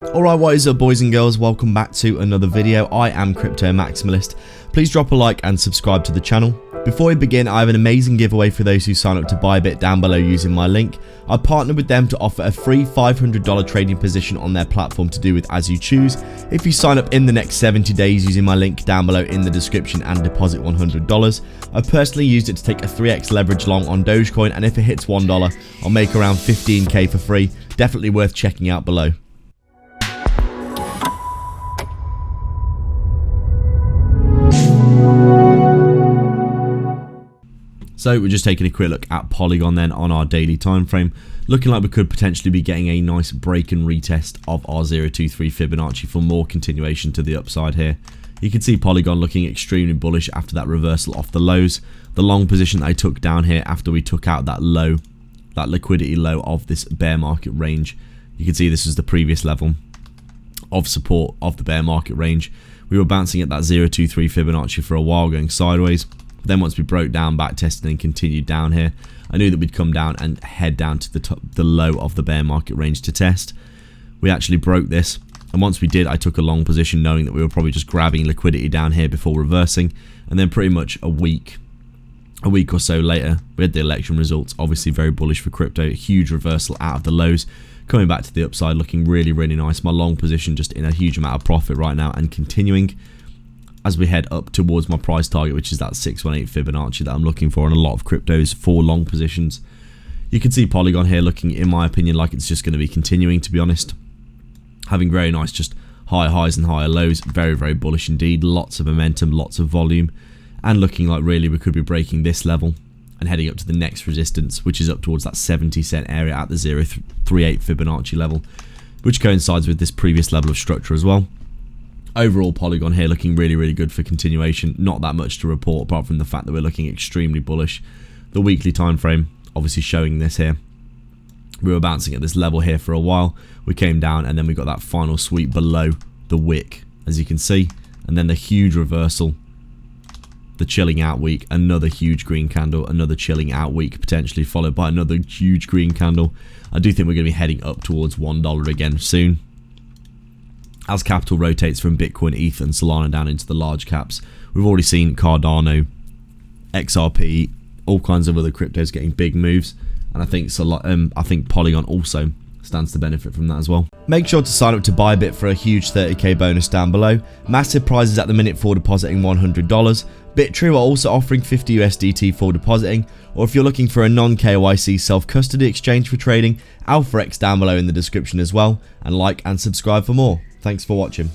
Alright, what is up boys and girls, welcome back to another video. I am Crypto Maximalist. Please drop a like and subscribe to the channel. Before we begin, I have an amazing giveaway for those who sign up to ByBit down below using my link. I partnered with them to offer a free $500 trading position on their platform to do with as you choose. If you sign up in the next 70 days using my link down below in the description and deposit $100. I personally used it to take a 3x leverage long on Dogecoin, and if it hits $1, I'll make around 15k for free. Definitely worth checking out below. So we're just taking a quick look at Polygon then on our daily time frame, looking like we could potentially be getting a nice break and retest of our 0.23 Fibonacci for more continuation to the upside here. You can see Polygon looking extremely bullish after that reversal off the lows. The long position I took down here after we took out that low, that liquidity low of this bear market range. You can see this is the previous level of support of the bear market range. We were bouncing at that 0.23 Fibonacci for a while, going sideways. Then once we broke down, back tested and continued down here, I knew that we'd come down and head down to the low of the bear market range to test. We actually broke this, and once we did, I took a long position knowing that we were probably just grabbing liquidity down here before reversing. And then pretty much a week or so later, we had the election results, obviously very bullish for crypto, a huge reversal out of the lows, coming back to the upside, looking really, really nice. My long position just in a huge amount of profit right now and continuing as we head up towards my price target, which is that 618 Fibonacci that I'm looking for in a lot of cryptos for long positions. You can see Polygon here looking, in my opinion, like it's just going to be continuing, to be honest. Having very nice just higher highs and higher lows. Very, very bullish indeed. Lots of momentum, lots of volume, and looking like really we could be breaking this level and heading up to the next resistance, which is up towards that 70-cent area at the 0.38 Fibonacci level, which coincides with this previous level of structure as well. Overall, Polygon here looking really, really good for continuation. Not that much to report apart from the fact that we're looking extremely bullish. The weekly time frame obviously showing this here. We were bouncing at this level here for a while. We came down and then we got that final sweep below the wick, as you can see. And then the huge reversal, the chilling out week, another huge green candle, another chilling out week potentially, followed by another huge green candle. I do think we're going to be heading up towards $1 again soon, as capital rotates from Bitcoin, ETH and Solana down into the large caps. We've already seen Cardano, XRP, all kinds of other cryptos getting big moves, and I think Polygon also stands to benefit from that as well. Make sure to sign up to ByBit for a huge 30k bonus down below. Massive prizes at the minute for depositing $100. Bitrue are also offering 50 USDT for depositing, or if you're looking for a non-KYC self-custody exchange for trading, AlphaX down below in the description as well, and like and subscribe for more. Thanks for watching.